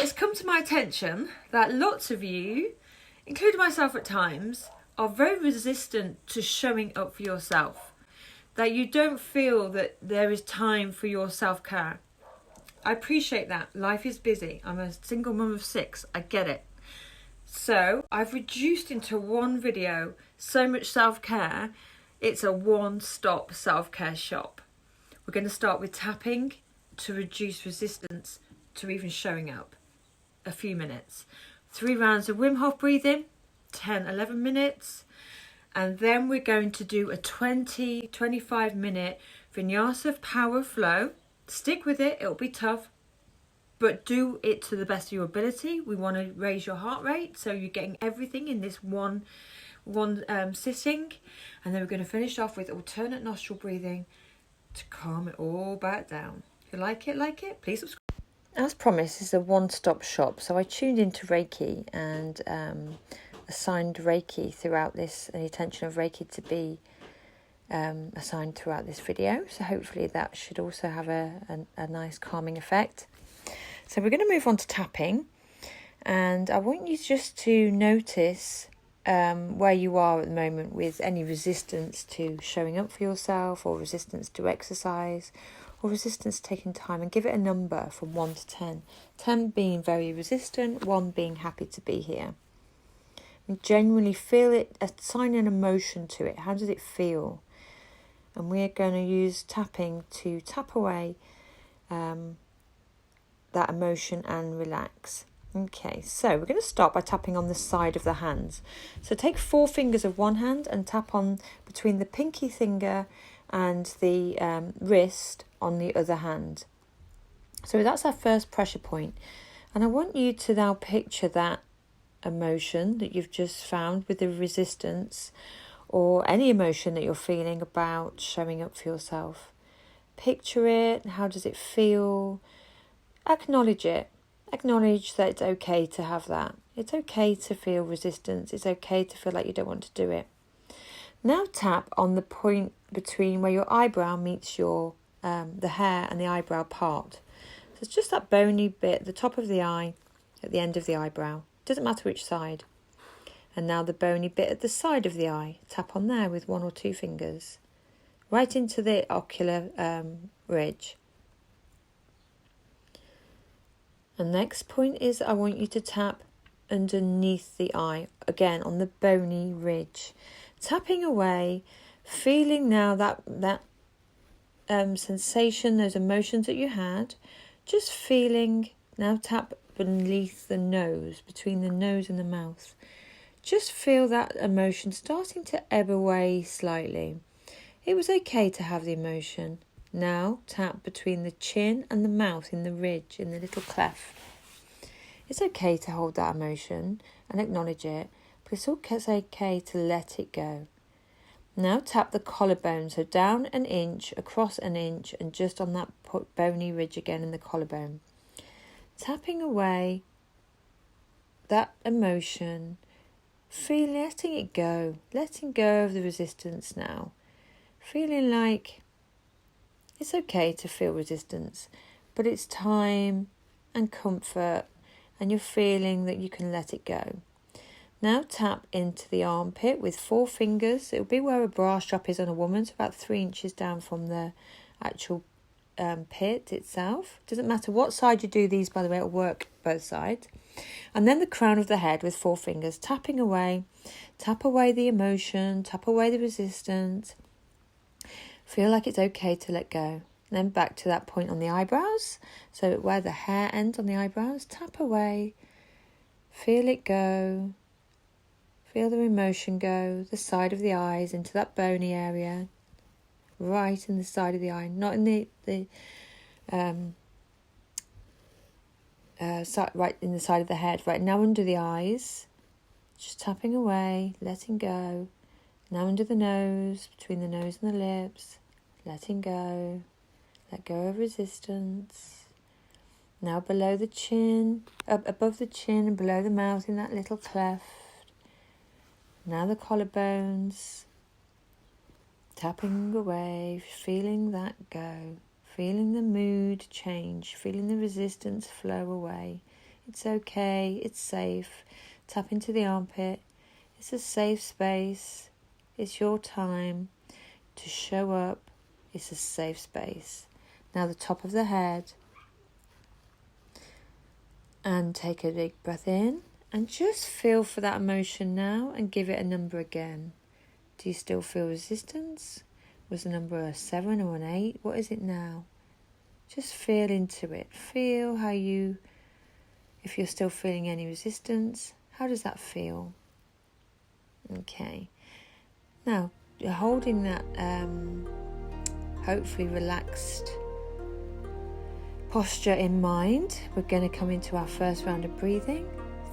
it's come to my attention that lots of you, including myself at times, are very resistant to showing up for yourself. That you don't feel that there is time for your self-care. I appreciate that. Life is busy. I'm a single mum of 6. I get it. So I've reduced into one video so much self-care. It's a one-stop self-care shop. We're going to start with tapping to reduce resistance to even showing up. A few minutes. 3 rounds of Wim Hof breathing, 10, 11 minutes. And then we're going to do a 20, 25 minute vinyasa power flow. Stick with it, it'll be tough, but do it to the best of your ability. We want to raise your heart rate, so you're getting everything in this one sitting. And then we're going to finish off with alternate nostril breathing to calm it all back down. If you like it, please subscribe. As promised, this is a one-stop shop, so I tuned into Reiki and assigned Reiki throughout this, the intention of Reiki to be assigned throughout this video. So hopefully that should also have a nice calming effect. So we're going to move on to tapping, and I want you just to notice where you are at the moment with any resistance to showing up for yourself, or resistance to exercise, or resistance to taking time, and give it a number from 1 to 10. 10 being very resistant, 1 being happy to be here. And genuinely feel it, assign an emotion to it. How does it feel? And we're going to use tapping to tap away that emotion and relax. Okay, so we're going to start by tapping on the side of the hands. So take 4 fingers of one hand and tap on between the pinky finger and the wrist on the other hand. So that's our first pressure point. And I want you to now picture that emotion that you've just found with the resistance, or any emotion that you're feeling about showing up for yourself. Picture it. How does it feel? Acknowledge it. Acknowledge that it's okay to have that. It's okay to feel resistance. It's okay to feel like you don't want to do it. Now tap on the point between where your eyebrow meets your the hair and the eyebrow part. So it's just that bony bit, the top of the eye, at the end of the eyebrow. Doesn't matter which side. And now the bony bit at the side of the eye. Tap on there with 1 or 2 fingers. Right into the ocular ridge. And next point is I want you to tap underneath the eye. Again, on the bony ridge. Tapping away, feeling now that sensation, those emotions that you had. Just feeling, now tap beneath the nose, between the nose and the mouth. Just feel that emotion starting to ebb away slightly. It was okay to have the emotion. Now tap between the chin and the mouth, in the ridge, in the little cleft. It's okay to hold that emotion and acknowledge it, but it's also okay to let it go. Now tap the collarbone, so down 1 inch, across 1 inch, and just on that bony ridge again in the collarbone. Tapping away that emotion, letting it go, letting go of the resistance now. Feeling like it's okay to feel resistance, but it's time and comfort, and you're feeling that you can let it go. Now tap into the armpit with 4 fingers. It'll be where a bra strap is on a woman, so about 3 inches down from the actual pit itself. Doesn't matter what side you do these, by the way, it'll work both sides. And then the crown of the head with 4 fingers, tapping away. Tap away the emotion, tap away the resistance. Feel like it's okay to let go. Then back to that point on the eyebrows. So where the hair ends on the eyebrows, tap away. Feel it go. Feel the emotion go. The side of the eyes into that bony area. Right in the side of the eye, not in the right in the side of the head. Right now under the eyes, just tapping away, letting go. Now under the nose, between the nose and the lips, letting go. Let go of resistance. Now below the chin, above the chin and below the mouth in that little cleft. Now the collarbones. Tapping away, feeling that go, feeling the mood change, feeling the resistance flow away It's okay. It's safe. Tap into the armpit. It's a safe space. It's your time to show up. It's a safe space. Now the top of the head. And take a big breath in. And just feel for that emotion now and give it a number again. Do you still feel resistance? Was the number a 7 or an 8? What is it now? Just feel into it. Feel how you, if you're still feeling any resistance, how does that feel? Okay. Now, you're holding that hopefully relaxed posture in mind. We're going to come into our first round of breathing.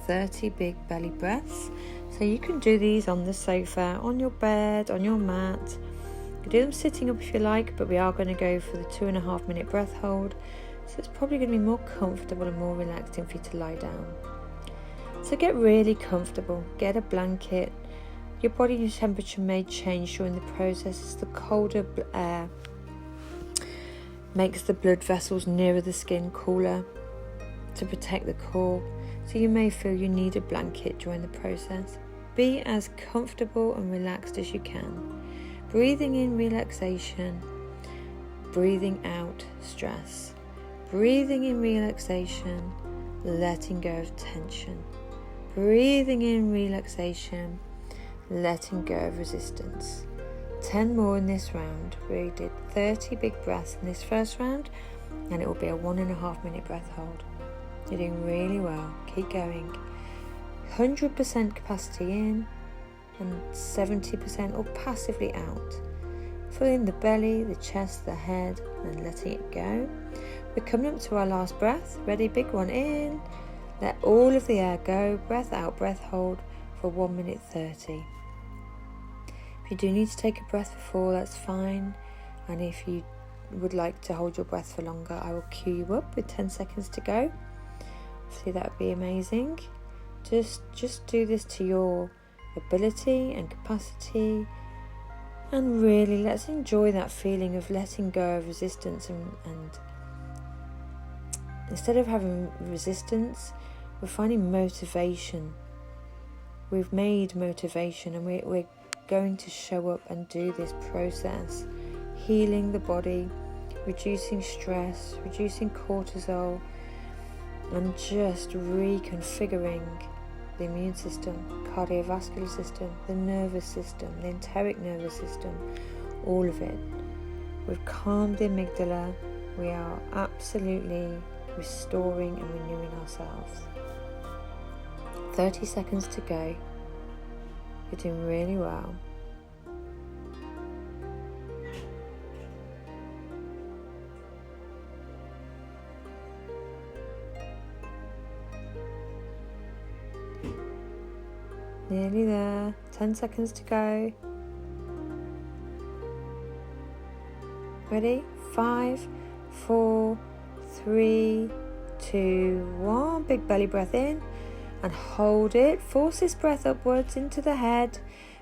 30 big belly breaths. So you can do these on the sofa, on your bed, on your mat. You can do them sitting up if you like, but we are going to go for the 2.5 minute breath hold. So it's probably going to be more comfortable and more relaxing for you to lie down. So get really comfortable. Get a blanket. Your body temperature may change during the process as the colder air makes the blood vessels nearer the skin cooler to protect the core. So you may feel you need a blanket during the process. Be as comfortable and relaxed as you can. Breathing in relaxation, breathing out stress. Breathing in relaxation, letting go of tension. Breathing in relaxation, letting go of resistance. 10 more in this round. We did 30 big breaths in this first round, and it will be a 1.5 minute breath hold. You're doing really well. Keep going. 100% capacity in and 70% or passively out. Filling the belly, the chest, the head, and letting it go. We're coming up to our last breath. Ready? Big one in. Let all of the air go. Breath out, breath hold for 1 minute 30. If you do need to take a breath before, that's fine. And if you would like to hold your breath for longer, I will cue you up with 10 seconds to go. See, that would be amazing. Just do this to your ability and capacity, and really let's enjoy that feeling of letting go of resistance, and instead of having resistance, we're finding motivation. We've made motivation, and we're going to show up and do this process, healing the body, reducing stress, reducing cortisol, and just reconfiguring the immune system, cardiovascular system, the nervous system, the enteric nervous system, all of it. We've calmed the amygdala. We are absolutely restoring and renewing ourselves. 30 seconds to go. You're doing really well. Nearly there. 10 seconds to go. Ready? 5, 4, 3, 2, 1. Big belly breath in and hold it. Force this breath upwards into the head,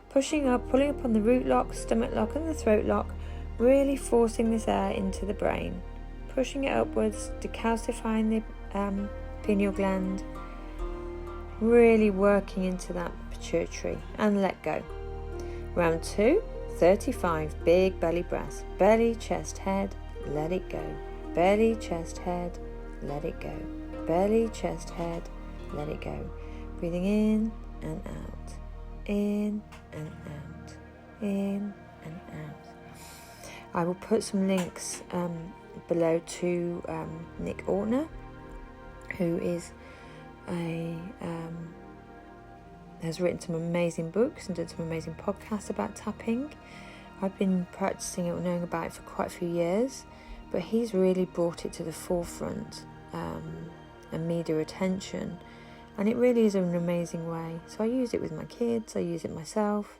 pushing up, pulling up on the root lock, stomach lock and the throat lock, really forcing this air into the brain, pushing it upwards, decalcifying the pineal gland, really working into that pituitary, and let go. Round 2, 35 big belly breaths. Belly, chest, head, let it go. Belly, chest, head, let it go. Belly, chest, head, let it go. Breathing in and out, in and out, in and out. I will put some links below to Nick Ortner, who is has written some amazing books and done some amazing podcasts about tapping. I've been practicing it or knowing about it for quite a few years, but he's really brought it to the forefront and media attention, and it really is an amazing way. So I use it with my kids, I use it myself.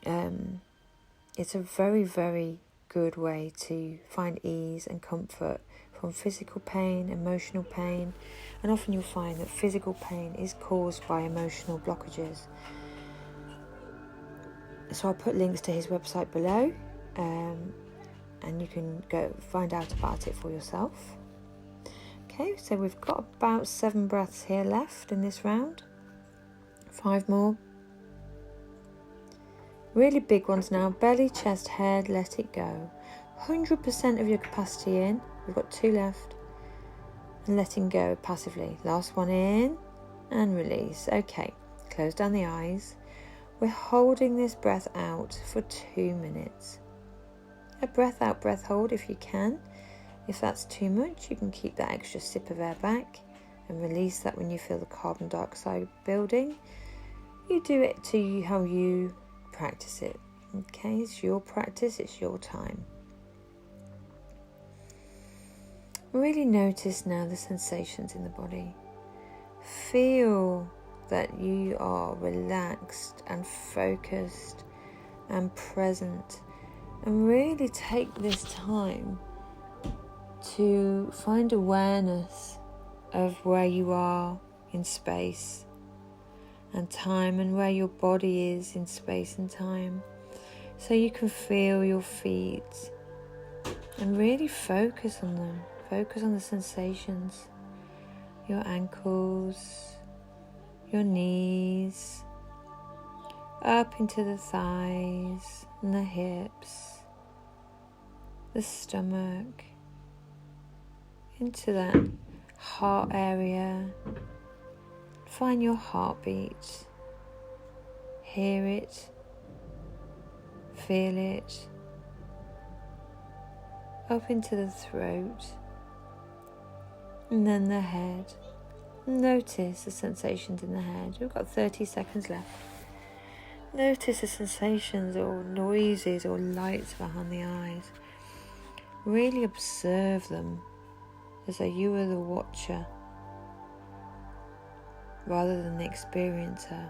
It's a very, very good way to find ease and comfort from physical pain, emotional pain, and often you'll find that physical pain is caused by emotional blockages. So I'll put links to his website below, and you can go find out about it for yourself. Okay, so we've got about 7 breaths here left in this round. 5 more. Really big ones now. Belly, chest, head, let it go. 100% of your capacity in. We've got 2 left. And letting go passively. Last one in and release. Okay, close down the eyes. We're holding this breath out for 2 minutes. A breath out, breath hold if you can. If that's too much, you can keep that extra sip of air back and release that when you feel the carbon dioxide building. You do it to how you practice it. Okay, it's your practice, it's your time. Really notice now the sensations in the body. Feel that you are relaxed and focused and present, and really take this time to find awareness of where you are in space and time, and where your body is in space and time, so you can feel your feet and really focus on them. Focus on the sensations, your ankles, your knees, up into the thighs and the hips, the stomach, into that heart area. Find your heartbeat, hear it, feel it, up into the throat, and then the head. Notice the sensations in the head. We've got 30 seconds left. Notice the sensations or noises or lights behind the eyes. Really observe them as though you were the watcher rather than the experiencer.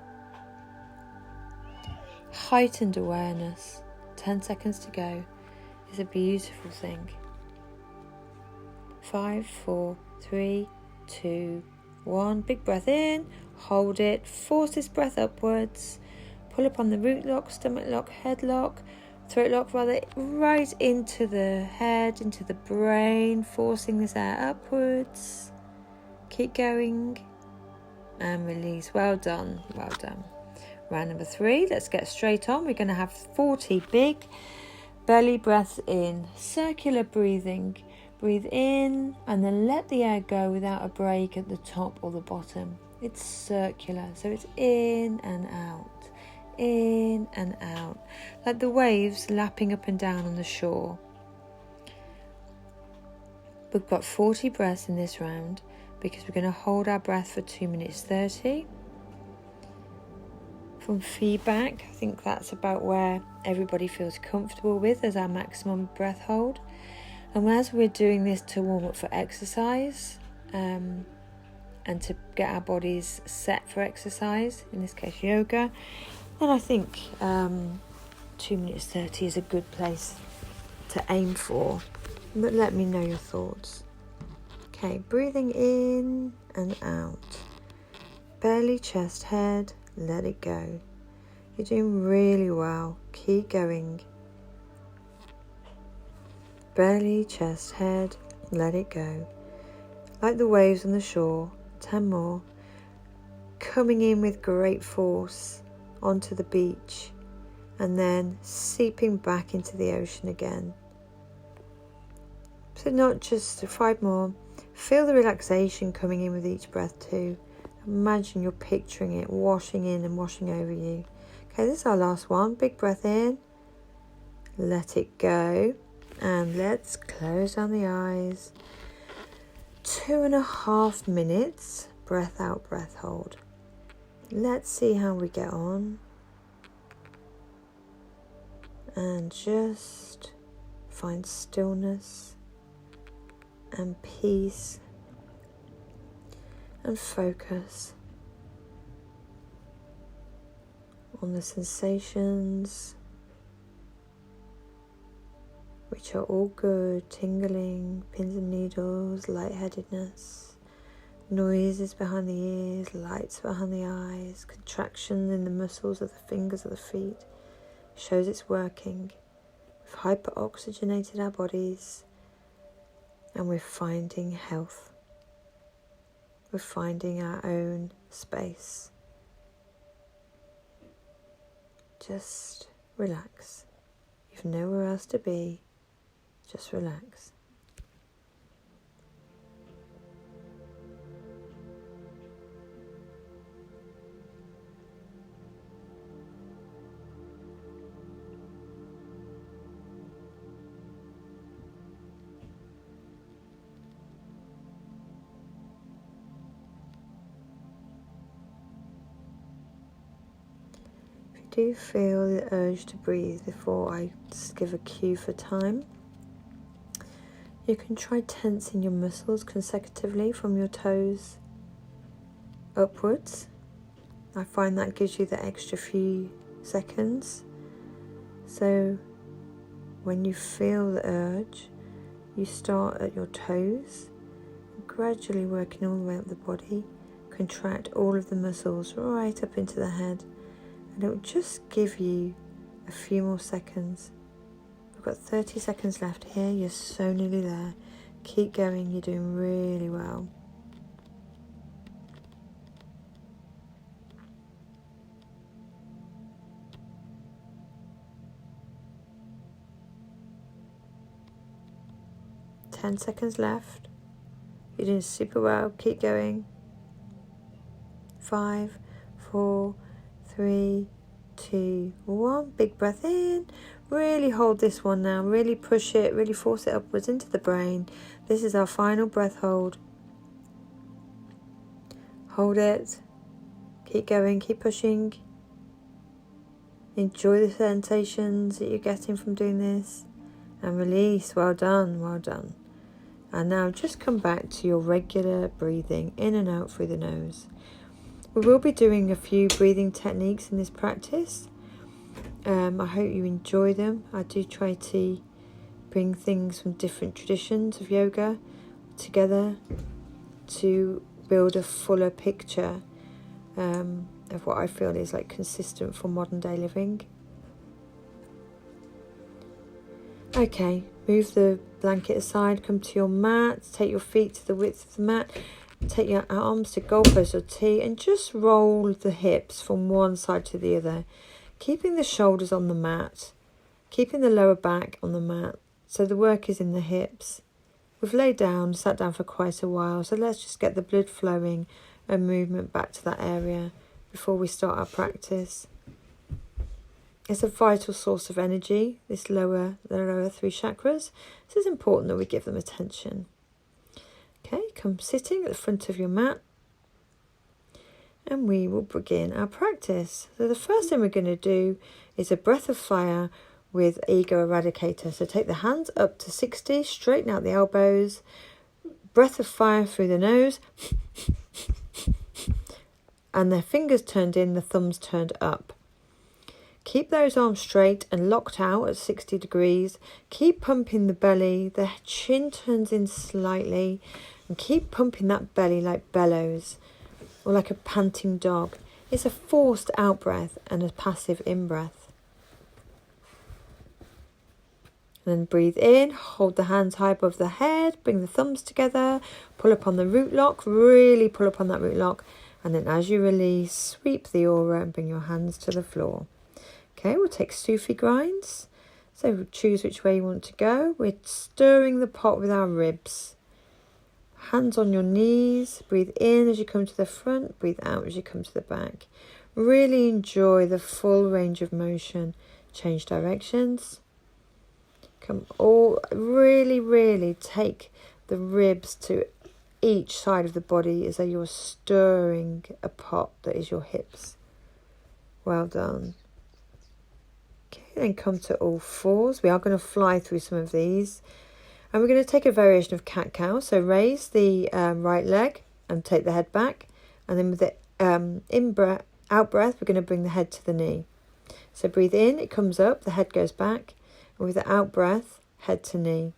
Heightened awareness, 10 seconds to go, is a beautiful thing. 5, 4, 3, 2, 1. Big breath in, hold it, force this breath upwards, pull up on the root lock, stomach lock, head lock, throat lock rather, right into the head, into the brain, forcing this air upwards. Keep going and release. Well done, well done. Round number 3, let's get straight on. We're going to have 40 big belly breaths in, circular breathing. Breathe in and then let the air go without a break at the top or the bottom. It's circular, so it's in and out, in and out, like the waves lapping up and down on the shore. We've got 40 breaths in this round because we're going to hold our breath for 2 minutes 30. From feedback, I think that's about where everybody feels comfortable with as our maximum breath hold. And as we're doing this to warm up for exercise and to get our bodies set for exercise, in this case yoga, then I think 2 minutes 30 is a good place to aim for. But let me know your thoughts. Okay, breathing in and out. Belly, chest, head, let it go. You're doing really well. Keep going. Belly, chest, head, let it go. Like the waves on the shore, 10 more. Coming in with great force onto the beach and then seeping back into the ocean again. So not just 5 more. Feel the relaxation coming in with each breath too. Imagine you're picturing it washing in and washing over you. Okay, this is our last one. Big breath in. Let it go. And let's close down the eyes. 2.5 minutes. Breath out, breath hold. Let's see how we get on. And just find stillness and peace and focus on the sensations, which are all good: tingling, pins and needles, lightheadedness, noises behind the ears, lights behind the eyes, contraction in the muscles of the fingers of the feet. Shows it's working. We've hyperoxygenated our bodies and we're finding health. We're finding our own space. Just relax. You've nowhere else to be. Just relax. Do feel the urge to breathe before I just give a cue for time. You can try tensing your muscles consecutively from your toes upwards. I find that gives you the extra few seconds. So when you feel the urge, you start at your toes, gradually working all the way up the body, contract all of the muscles right up into the head. And it will just give you a few more seconds. We've got 30 seconds left here. You're so nearly there. Keep going. You're doing really well. Ten seconds left. You're doing super well. Keep going. 5, 4, 3, 2, 1. Big breath in. Really hold this one now. Really push it. Really force it upwards into the brain. This is our final breath hold. Hold it. Keep going. Keep pushing. Enjoy the sensations that you're getting from doing this. And release. Well done. Well done. And now just come back to your regular breathing in and out through the nose. We will be doing a few breathing techniques in this practice. I hope you enjoy them. I do try to bring things from different traditions of yoga together to build a fuller picture of what I feel is like consistent for modern day living. Okay, move the blanket aside, come to your mat, take your feet to the width of the mat. Take your arms to goalpost or T and just roll the hips from one side to the other, keeping the shoulders on the mat, keeping the lower back on the mat, so the work is in the hips. We've laid down, sat down for quite a while, so let's just get the blood flowing and movement back to that area before we start our practice. It's a vital source of energy, the lower 3 chakras, so it's important that we give them attention. Okay, come sitting at the front of your mat and we will begin our practice. So the first thing we're going to do is a breath of fire with ego eradicator. So take the hands up to 60, straighten out the elbows, breath of fire through the nose and the fingers turned in, the thumbs turned up. Keep those arms straight and locked out at 60 degrees. Keep pumping the belly, the chin turns in slightly. And keep pumping that belly like bellows or like a panting dog. It's a forced out breath and a passive in breath. And then breathe in, hold the hands high above the head, bring the thumbs together, pull up on the root lock, really pull up on that root lock. And then as you release, sweep the aura and bring your hands to the floor. Okay, we'll take Sufi grinds. So choose which way you want to go. We're stirring the pot with our ribs. Hands on your knees, breathe in as you come to the front, breathe out as you come to the back. Really enjoy the full range of motion. Change directions. Really take the ribs to each side of the body as though you're stirring a pot that is your hips. Well done. Okay, then come to all fours. We are going to fly through some of these. And we're going to take a variation of cat-cow. So raise the right leg and take the head back. And then with the out-breath, we're going to bring the head to the knee. So breathe in, it comes up, the head goes back. And with the out-breath, head to knee.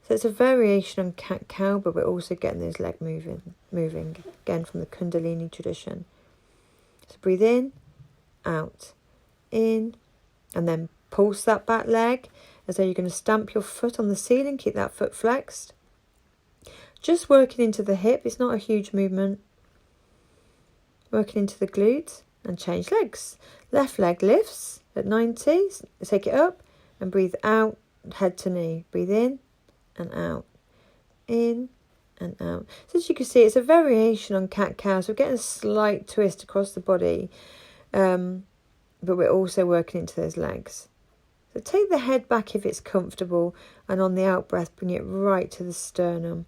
So it's a variation on cat-cow, but we're also getting those legs moving, again from the kundalini tradition. So breathe in, out, in, and then pulse that back leg as though you're going to stamp your foot on the ceiling. Keep that foot flexed. Just working into the hip. It's not a huge movement. Working into the glutes and change legs. Left leg lifts at 90. Take it up and breathe out, head to knee. Breathe in and out. In and out. So as you can see, it's a variation on cat-cow. So we're getting a slight twist across the body. But we're also working into those legs. So take the head back if it's comfortable. And on the out breath, bring it right to the sternum.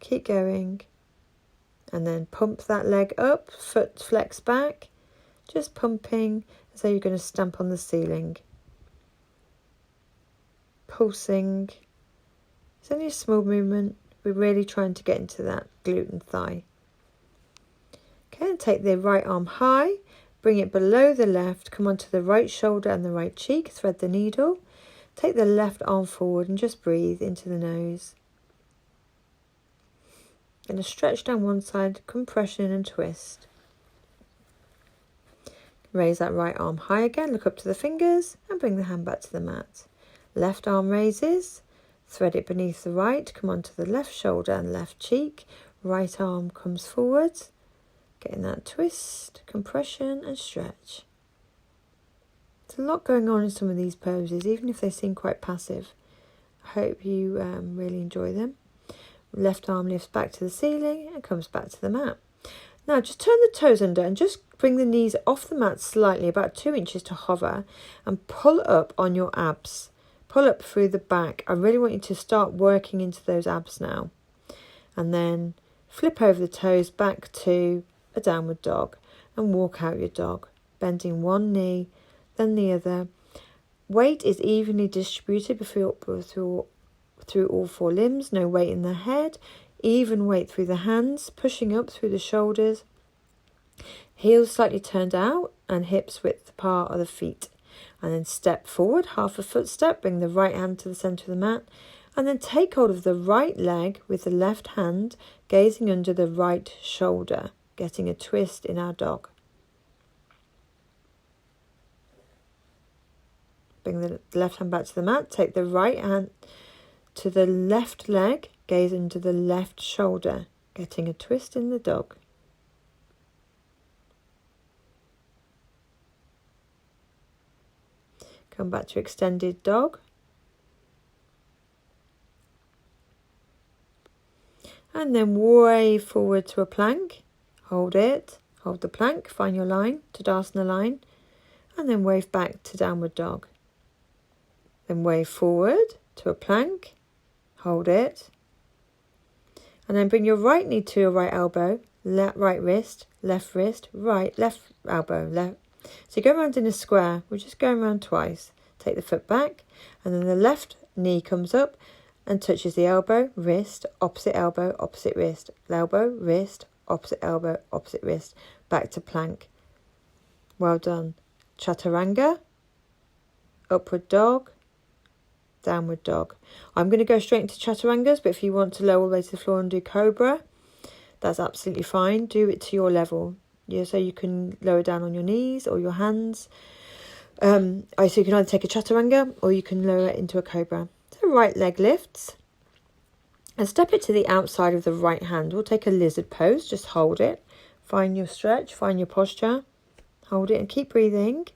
Keep going. And then pump that leg up, foot flex back, just pumping as though you're going to stamp on the ceiling. Pulsing. It's only a small movement. We're really trying to get into that glute and thigh. Okay, and take the right arm high, bring it below the left, come onto the right shoulder and the right cheek, thread the needle. Take the left arm forward and just breathe into the nose. And a stretch down one side, compression and twist. Raise that right arm high again, look up to the fingers and bring the hand back to the mat. Left arm raises, thread it beneath the right, come onto the left shoulder and left cheek. Right arm comes forward, getting that twist, compression and stretch. There's a lot going on in some of these poses, even if they seem quite passive. I hope you really enjoy them. Left arm lifts back to the ceiling and comes back to the mat. Now just turn the toes under and just bring the knees off the mat slightly, about 2 inches to hover, and pull up on your abs. Pull up through the back. I really want you to start working into those abs now. And then flip over the toes back to a downward dog and walk out your dog, bending one knee, then the other. Weight is evenly distributed through all four limbs, no weight in the head, even weight through the hands, pushing up through the shoulders, heels slightly turned out and hips width apart of the feet. And then step forward, half a foot step, bring the right hand to the centre of the mat, and then take hold of the right leg with the left hand, gazing under the right shoulder, getting a twist in our dog. Bring the left hand back to the mat, take the right hand to the left leg, gaze into the left shoulder, getting a twist in the dog. Come back to extended dog. And then way forward to a plank. Hold it, hold the plank, find your line, Tadasana line, and then wave back to downward dog. Then wave forward to a plank. Hold it. And then bring your right knee to your right elbow, right wrist, right, left elbow, left. So you go around in a square. We're just going around twice. Take the foot back, and then the left knee comes up and touches the elbow, wrist, opposite elbow, opposite wrist, elbow, wrist, opposite elbow, opposite wrist, back to plank. Well done. Chaturanga, upward dog, downward dog. I'm going to go straight into chaturangas, but if you want to lower all the way to the floor and do cobra, that's absolutely fine. Do it to your level. Yeah, so you can lower down on your knees or your hands. So you can either take a chaturanga or you can lower it into a cobra. So right leg lifts and step it to the outside of the right hand. We'll take a lizard pose. Just hold it. Find your stretch. Find your posture. Hold it and keep breathing.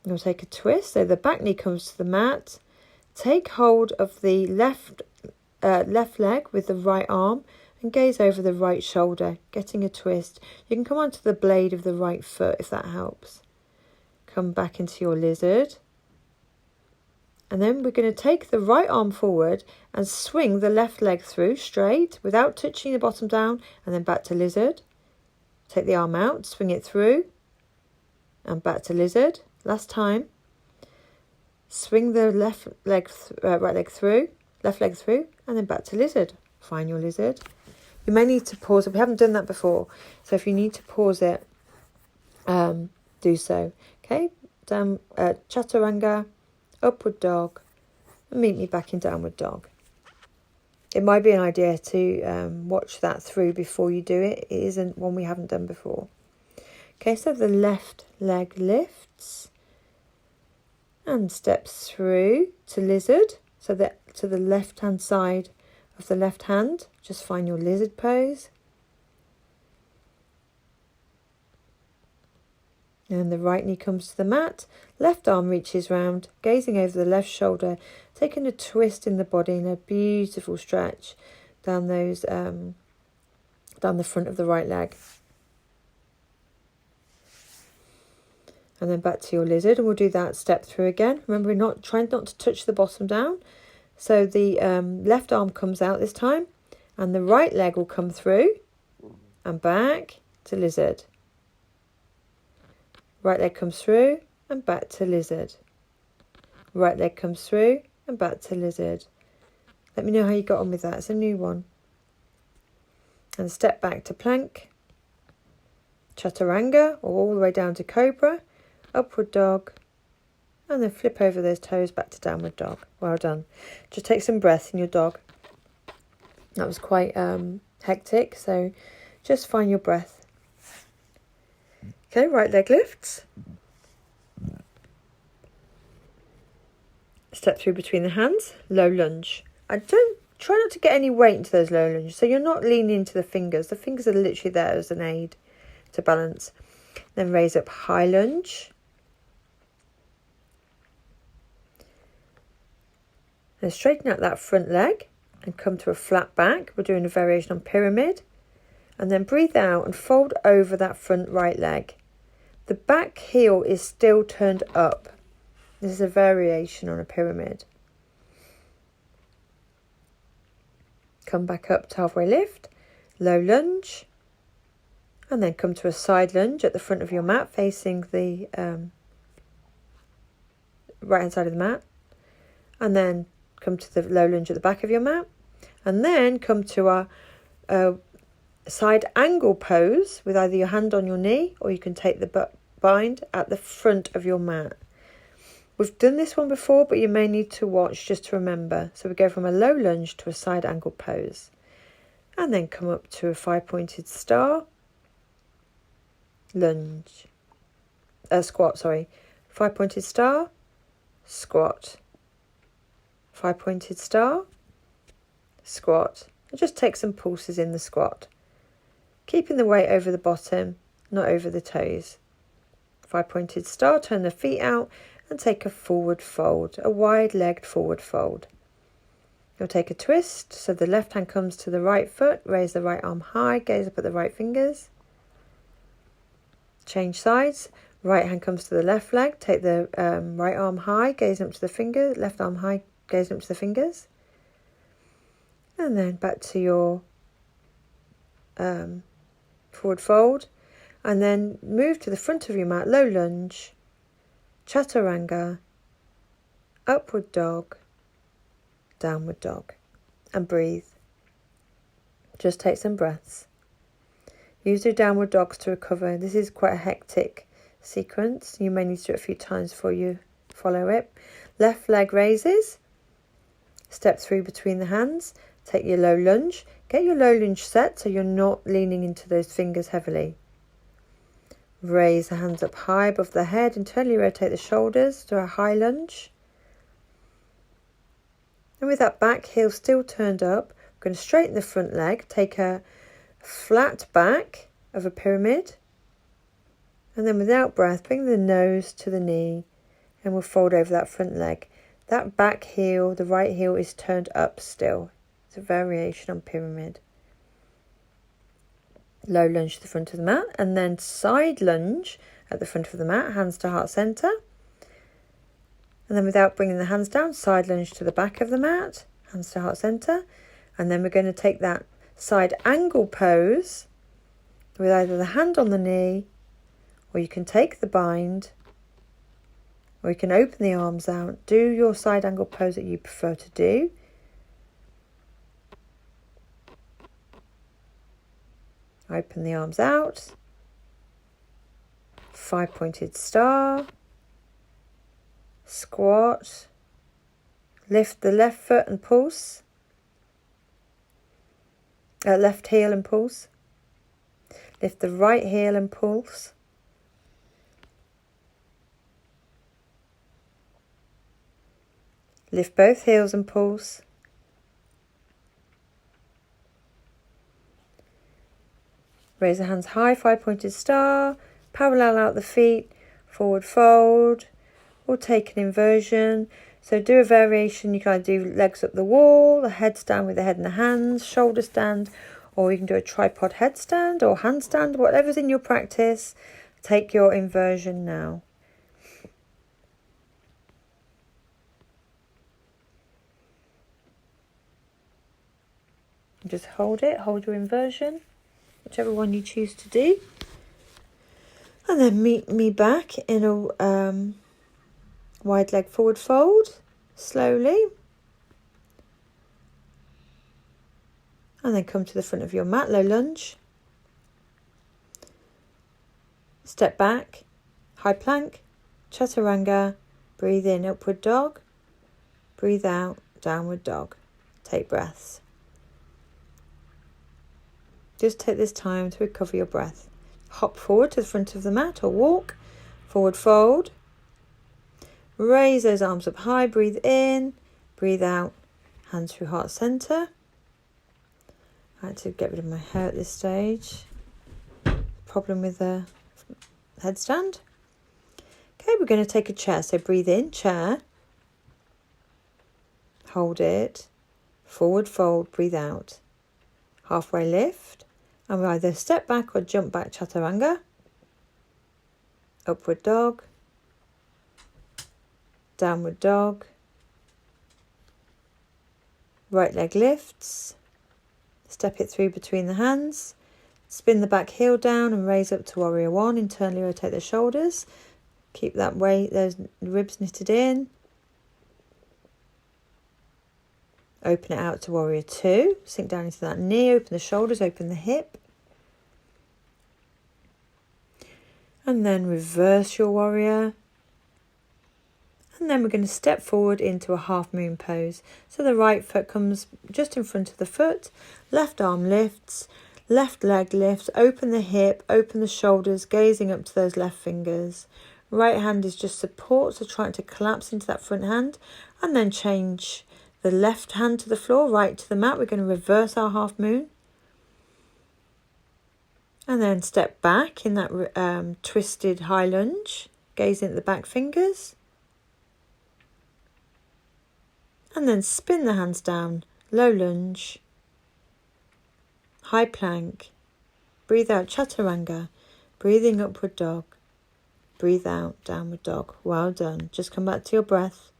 You'll take a twist, so the back knee comes to the mat. Take hold of the left leg with the right arm and gaze over the right shoulder, getting a twist. You can come onto the blade of the right foot if that helps. Come back into your lizard. And then we're going to take the right arm forward and swing the left leg through straight without touching the bottom down, and then back to lizard. Take the arm out, swing it through and back to lizard. Last time, swing the right leg through, and then back to lizard. Find your lizard. You may need to pause it. We haven't done that before, so if you need to pause it, do so. Okay, down chaturanga, upward dog, and meet me back in downward dog. It might be an idea to watch that through before you do it. It isn't one we haven't done before. Okay, so the left leg lifts and steps through to lizard. So the to the left-hand side of the left hand. Just find your lizard pose. And the right knee comes to the mat. Left arm reaches round, gazing over the left shoulder, taking a twist in the body and a beautiful stretch down those down the front of the right leg. And then back to your lizard, and we'll do that step through again. Remember, we're trying not to touch the bottom down. So the left arm comes out this time, and the right leg will come through and back to lizard. Right leg comes through and back to lizard. Right leg comes through and back to lizard. Let me know how you got on with that. It's a new one. And step back to plank. Chaturanga, or all the way down to cobra. Upward dog. And then flip over those toes back to downward dog. Well done. Just take some breath in your dog. That was quite hectic, so just find your breath. Okay, right leg lifts. Step through between the hands, low lunge. Try not to get any weight into those low lunges, so you're not leaning into the fingers. The fingers are literally there as an aid to balance. Then raise up high lunge. Then straighten out that front leg and come to a flat back. We're doing a variation on pyramid. And then breathe out and fold over that front right leg. The back heel is still turned up. This is a variation on a pyramid. Come back up to halfway lift, low lunge, and then come to a side lunge at the front of your mat facing the right hand side of the mat, and then come to the low lunge at the back of your mat, and then come to a side angle pose with either your hand on your knee, or you can take the bind at the front of your mat. We've done this one before, but you may need to watch just to remember. So we go from a low lunge to a side angle pose, and then come up to a 5-pointed star lunge, squat, 5-pointed star, squat, 5-pointed star, squat, and just take some pulses in the squat, keeping the weight over the bottom, not over the toes. 5-pointed star, turn the feet out and take a forward fold, a wide-legged forward fold. You'll take a twist, so the left hand comes to the right foot, raise the right arm high, gaze up at the right fingers. Change sides, right hand comes to the left leg, take the right arm high, gaze up to the finger, left arm high, gaze up to the fingers. And then back to your forward fold, and then move to the front of your mat, low lunge, chaturanga, upward dog, downward dog, and breathe. Just take some breaths. Use your downward dogs to recover. This is quite a hectic sequence. You may need to do it a few times before you follow it. Left leg raises. Step through between the hands. Take your low lunge. Get your low lunge set so you're not leaning into those fingers heavily. Raise the hands up high above the head. Internally rotate the shoulders to a high lunge. And with that back heel still turned up, we're going to straighten the front leg. Take a flat back of a pyramid. And then without breath, bring the nose to the knee. And we'll fold over that front leg. That back heel, the right heel, is turned up still. It's a variation on pyramid. Low lunge to the front of the mat, and then side lunge at the front of the mat, hands to heart center. And then without bringing the hands down, side lunge to the back of the mat, hands to heart center. And then we're going to take that side angle pose with either the hand on the knee, or you can take the bind, or you can open the arms out. Do your side angle pose that you prefer to do. Open the arms out. 5-pointed star. Squat. Lift the left foot and pulse. Left heel and pulse. Lift the right heel and pulse. Lift both heels and pulse. Raise the hands high, 5-pointed star. Parallel out the feet. Forward fold. Or take an inversion. So do a variation. You can either do legs up the wall, the headstand with the head and the hands, shoulder stand, or you can do a tripod headstand or handstand, whatever's in your practice. Take your inversion now. Just hold it, hold your inversion, whichever one you choose to do. And then meet me back in a wide leg forward fold, slowly. And then come to the front of your mat, low lunge. Step back, high plank, chaturanga. Breathe in, upward dog. Breathe out, downward dog. Take breaths. Just take this time to recover your breath. Hop forward to the front of the mat or walk. Forward fold. Raise those arms up high. Breathe in. Breathe out. Hands through heart center. I had to get rid of my hair at this stage. Problem with the headstand. Okay, we're going to take a chair. So breathe in, chair. Hold it. Forward fold. Breathe out. Halfway lift. And we either step back or jump back, chaturanga. Upward dog. Downward dog. Right leg lifts. Step it through between the hands. Spin the back heel down and raise up to warrior one. Internally rotate the shoulders. Keep that weight, those ribs knitted in. Open it out to warrior two. Sink down into that knee. Open the shoulders, open the hip. And then reverse your warrior. And then we're going to step forward into a half moon pose. So the right foot comes just in front of the foot. Left arm lifts. Left leg lifts. Open the hip. Open the shoulders. Gazing up to those left fingers. Right hand is just support. So trying to collapse into that front hand. And then change the left hand to the floor, right to the mat. We're going to reverse our half moon. And then step back in that twisted high lunge. Gazing at the back fingers. And then spin the hands down. Low lunge. High plank. Breathe out, chaturanga. Breathing upward dog. Breathe out, downward dog. Well done. Just come back to your breath.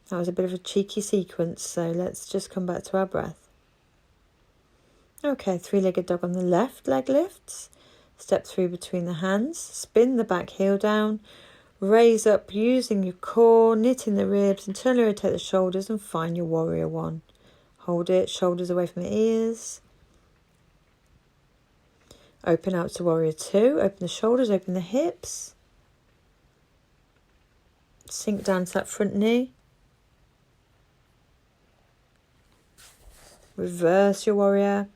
That was a bit of a cheeky sequence, so let's just come back to our breath. Okay, three-legged dog on the left, leg lifts. Step through between the hands. Spin the back heel down. Raise up using your core, knitting the ribs, internally rotate the shoulders and find your warrior one. Hold it, shoulders away from the ears. Open out to warrior two. Open the shoulders, open the hips. Sink down to that front knee. Reverse your warrior.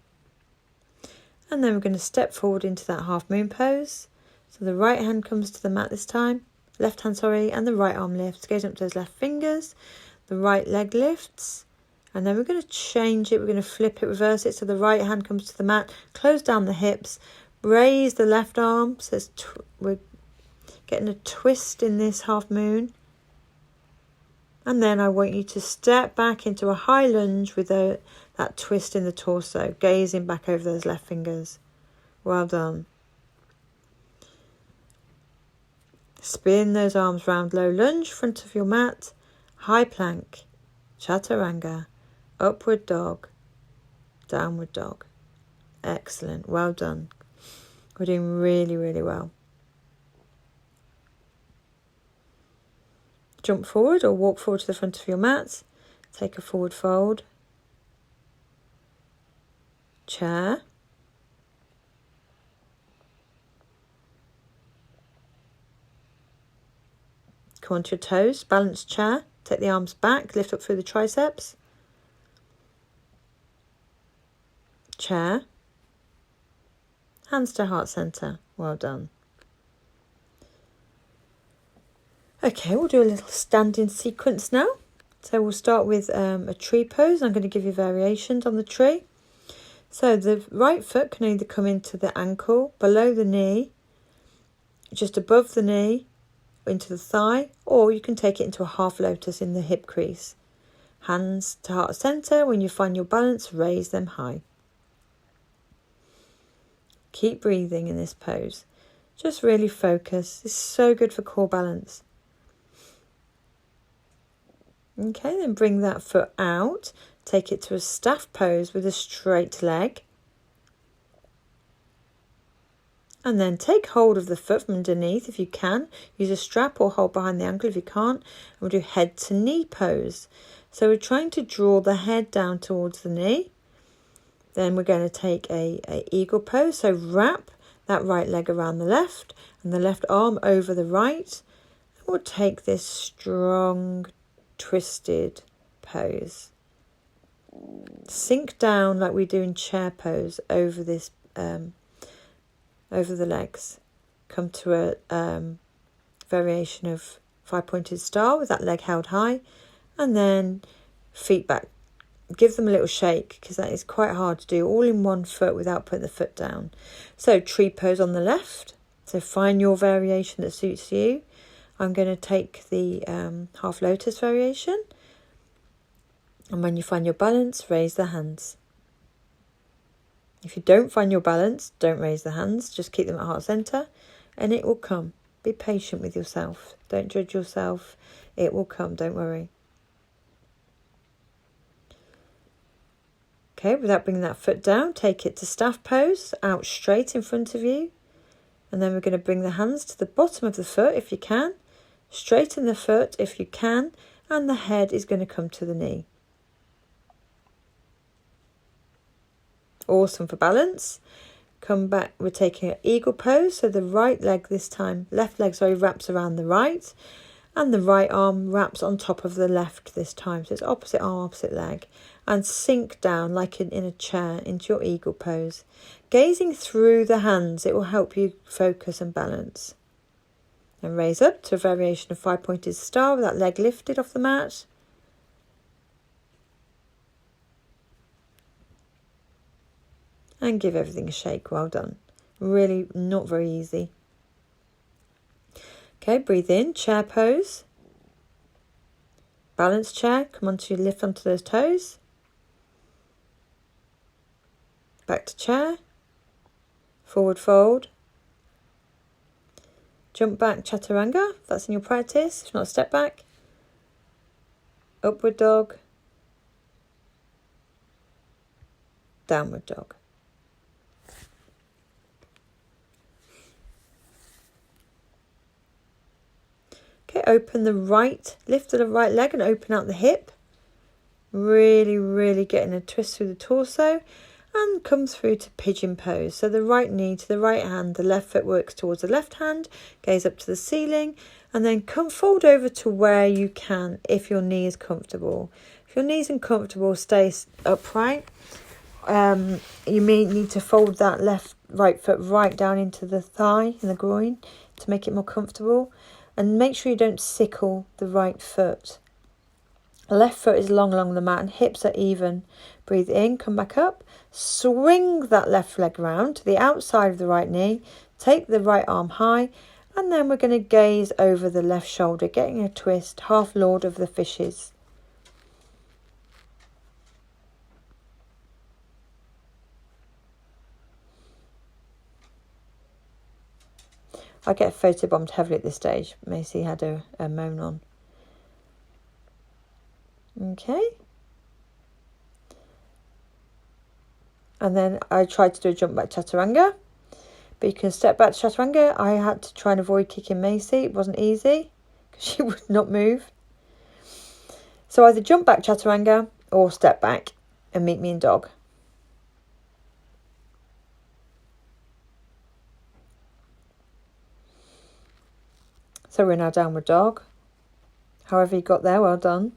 And then we're going to step forward into that half moon pose. So the right hand comes to the mat this time. Left hand, and the right arm lifts. Goes up to those left fingers. The right leg lifts. And then we're going to change it. We're going to flip it, reverse it. So the right hand comes to the mat. Close down the hips. Raise the left arm. So we're getting a twist in this half moon. And then I want you to step back into a high lunge with that twist in the torso, gazing back over those left fingers. Well done. Spin those arms round, low lunge, front of your mat, high plank, chaturanga, upward dog, downward dog. Excellent. Well done. We're doing really, really well. Jump forward or walk forward to the front of your mat. Take a forward fold. Chair. Come onto your toes. Balanced chair. Take the arms back. Lift up through the triceps. Chair. Hands to heart center. Well done. Okay, we'll do a little standing sequence now. So we'll start with a tree pose. I'm going to give you variations on the tree. So the right foot can either come into the ankle, below the knee, just above the knee, into the thigh, or you can take it into a half lotus in the hip crease. Hands to heart center. When you find your balance, raise them high. Keep breathing in this pose. Just really focus. It's so good for core balance. Okay, then bring that foot out. Take it to a staff pose with a straight leg. And then take hold of the foot from underneath if you can. Use a strap or hold behind the ankle if you can't. And we'll do head to knee pose. So we're trying to draw the head down towards the knee. Then we're going to take a eagle pose. So wrap that right leg around the left and the left arm over the right. And we'll take this strong, twisted pose. Sink down like we do in chair pose over this, over the legs. Come to a variation of 5-pointed star with that leg held high. And then feet back. Give them a little shake because that is quite hard to do all in one foot without putting the foot down. So tree pose on the left. So find your variation that suits you. I'm going to take the half lotus variation. And when you find your balance, raise the hands. If you don't find your balance, don't raise the hands. Just keep them at heart center and it will come. Be patient with yourself. Don't judge yourself. It will come, don't worry. Okay, without bringing that foot down, take it to staff pose, out straight in front of you. And then we're going to bring the hands to the bottom of the foot if you can. Straighten the foot if you can. And the head is going to come to the knee. Awesome for balance. Come back, we're taking an eagle pose. So the right leg this time, left leg, wraps around the right. And the right arm wraps on top of the left this time. So it's opposite arm, opposite leg. And sink down like in a chair into your eagle pose. Gazing through the hands, it will help you focus and balance. And raise up to a variation of 5-pointed star with that leg lifted off the mat. And give everything a shake. Well done. Really not very easy. Okay, breathe in, chair pose. Balance chair, come onto your lift onto those toes. Back to chair. Forward fold. Jump back chaturanga, if that's in your practice. If not, step back. Upward dog. Downward dog. Okay, open the right, lift the right leg and open out the hip. Really, really getting a twist through the torso. And come through to pigeon pose. So the right knee to the right hand, the left foot works towards the left hand, gaze up to the ceiling, and then come fold over to where you can if your knee is comfortable. If your knee isn't comfortable, stay upright. You may need to fold that right foot right down into the thigh and the groin to make it more comfortable. And make sure you don't sickle the right foot. Left foot is long along the mat and hips are even. Breathe in, come back up. Swing that left leg round to the outside of the right knee. Take the right arm high. And then we're going to gaze over the left shoulder, getting a twist, half Lord of the Fishes. I get photobombed heavily at this stage. Macy had a moan on. Okay. And then I tried to do a jump back chaturanga. But you can step back to chaturanga. I had to try and avoid kicking Macy. It wasn't easy because she would not move. So either jump back chaturanga or step back and meet me in dog. So we're in our downward dog. However you got there, well done.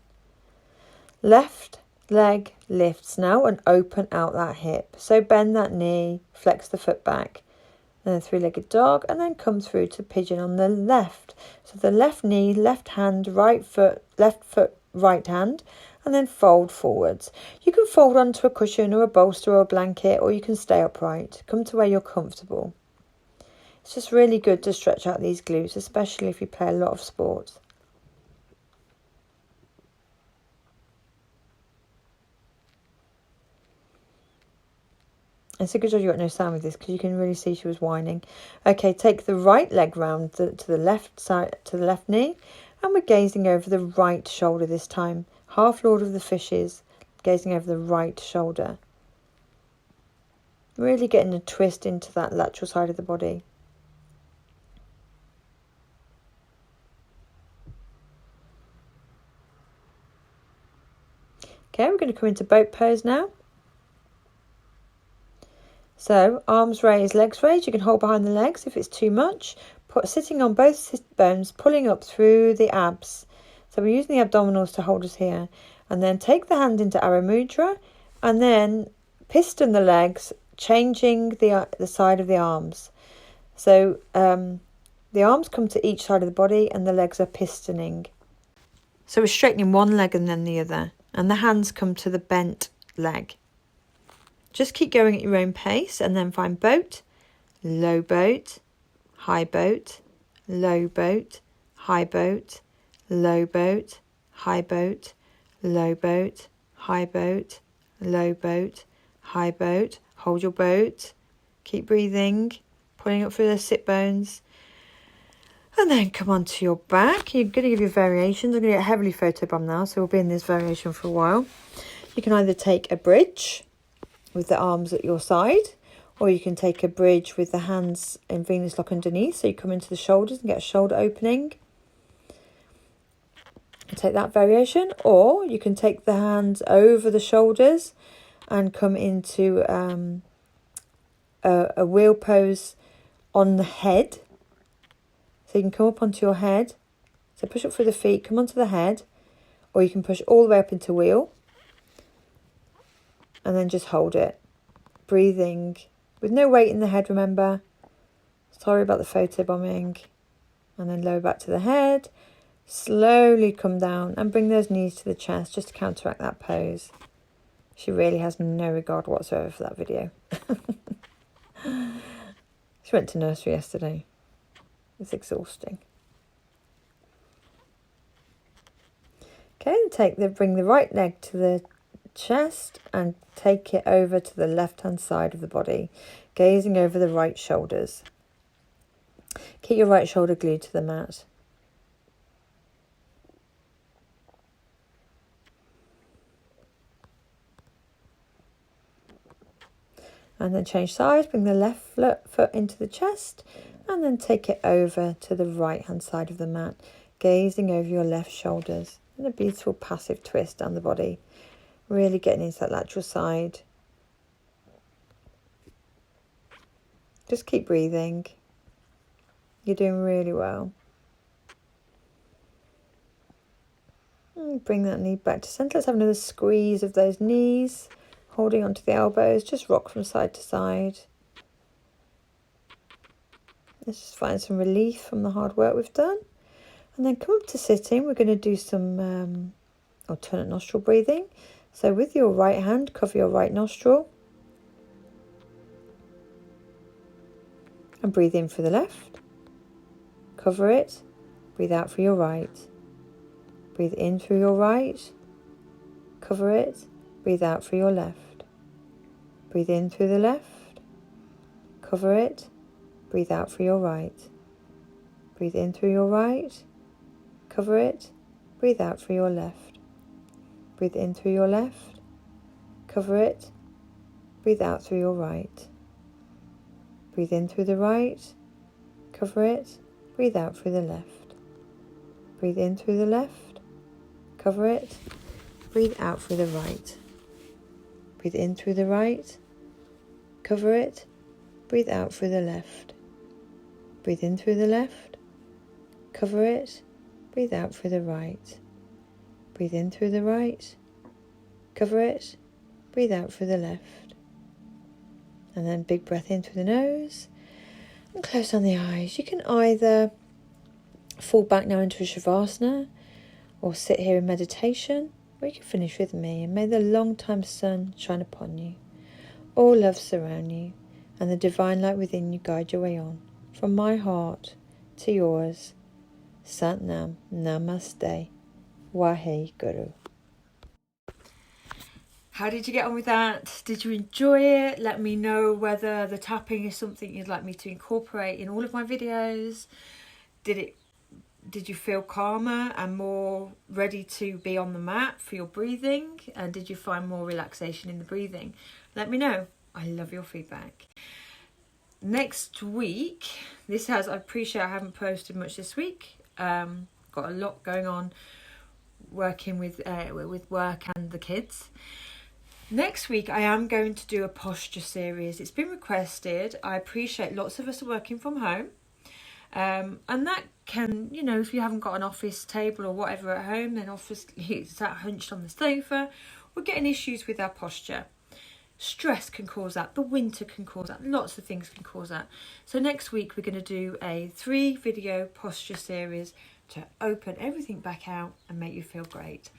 Left leg lifts now and open out that hip. So bend that knee, flex the foot back. Then a three-legged dog and then come through to pigeon on the left. So the left knee, left hand, right foot, left foot, right hand. and then fold forwards. You can fold onto a cushion or a bolster or a blanket, or you can stay upright. Come to where you're comfortable. It's just really good to stretch out these glutes, especially if you play a lot of sports. It's a good job you got no sound with this, because you can really see she was whining. Okay, take the right leg round to the left side, to the left knee, and we're gazing over the right shoulder this time. Half Lord of the Fishes, gazing over the right shoulder. Really getting a twist into that lateral side of the body. Okay, we're going to come into boat pose now. So, arms raised, legs raised. You can hold behind the legs if it's too much. Sitting on both sit bones, pulling up through the abs. So we're using the abdominals to hold us here. And then take the hand into Arrow Mudra. And then piston the legs, changing the side of the arms. So the arms come to each side of the body and the legs are pistoning. So we're straightening one leg and then the other. And the hands come to the bent leg. Just keep going at your own pace, and then find boat, low boat, high boat, low boat, high boat, low boat, high boat, low boat, high boat, low boat, high boat. Hold your boat. Keep breathing, pulling up through the sit bones. And then come onto your back. You're going to give your variations. I'm going to get heavily photobombed now, so we'll be in this variation for a while. You can either take a bridge with the arms at your side, or you can take a bridge with the hands in Venus lock underneath, so you come into the shoulders and get a shoulder opening. And take that variation, or you can take the hands over the shoulders and come into a wheel pose on the head. So you can come up onto your head, so push up through the feet, come onto the head, or you can push all the way up into wheel. And then just hold it, breathing with no weight in the head, remember. Sorry about the photobombing. And then lower back to the head. Slowly come down and bring those knees to the chest just to counteract that pose. She really has no regard whatsoever for that video. She went to nursery yesterday. It's exhausting. Okay, bring the right leg to the chest and take it over to the left hand side of the body, gazing over the right shoulders. Keep your right shoulder glued to the mat. And then change sides, bring the left foot into the chest, and then take it over to the right hand side of the mat, gazing over your left shoulders. And a beautiful passive twist down the body. Really getting into that lateral side. Just keep breathing. You're doing really well. And bring that knee back to centre. Let's have another squeeze of those knees. Holding onto the elbows. Just rock from side to side. Let's just find some relief from the hard work we've done. And then come up to sitting. We're going to do some alternate nostril breathing. So with your right hand, cover your right nostril. And breathe in for the left. Cover it. Breathe out for your right. Breathe in through your right. Cover it. Breathe out for your left. Breathe in through the left. Cover it. Breathe out for your right. Breathe in through your right. Cover it. Breathe out for your left. Breathe in through your left, cover it, breathe out through your right. Breathe in through the right, cover it, breathe out through the left. Breathe in through the left, cover it, breathe out through the right. Breathe in through the right, cover it, breathe out through the left. Breathe in through the left, cover it, breathe out through the right. Breathe in through the right, cover it, breathe out through the left. And then big breath in through the nose and close down the eyes. You can either fall back now into a Shavasana or sit here in meditation, or you can finish with me. And may the long-time sun shine upon you, all love surround you, and the divine light within you guide your way on. From my heart to yours, Sat Nam, Namaste, Wahe Guru. How did you get on with that? Did you enjoy it? Let me know whether the tapping is something you'd like me to incorporate in all of my videos. Did you feel calmer and more ready to be on the mat for your breathing? And did you find more relaxation in the breathing? Let me know. I love your feedback. Next week, I appreciate I haven't posted much this week. Got a lot going on working with work and the kids. Next week, I am going to do a posture series. It's been requested. I appreciate lots of us are working from home. And that can, if you haven't got an office table or whatever at home, then obviously it's sat hunched on the sofa. We're getting issues with our posture. Stress can cause that. The winter can cause that. Lots of things can cause that. So next week, we're going to do a 3-video posture series to open everything back out and make you feel great.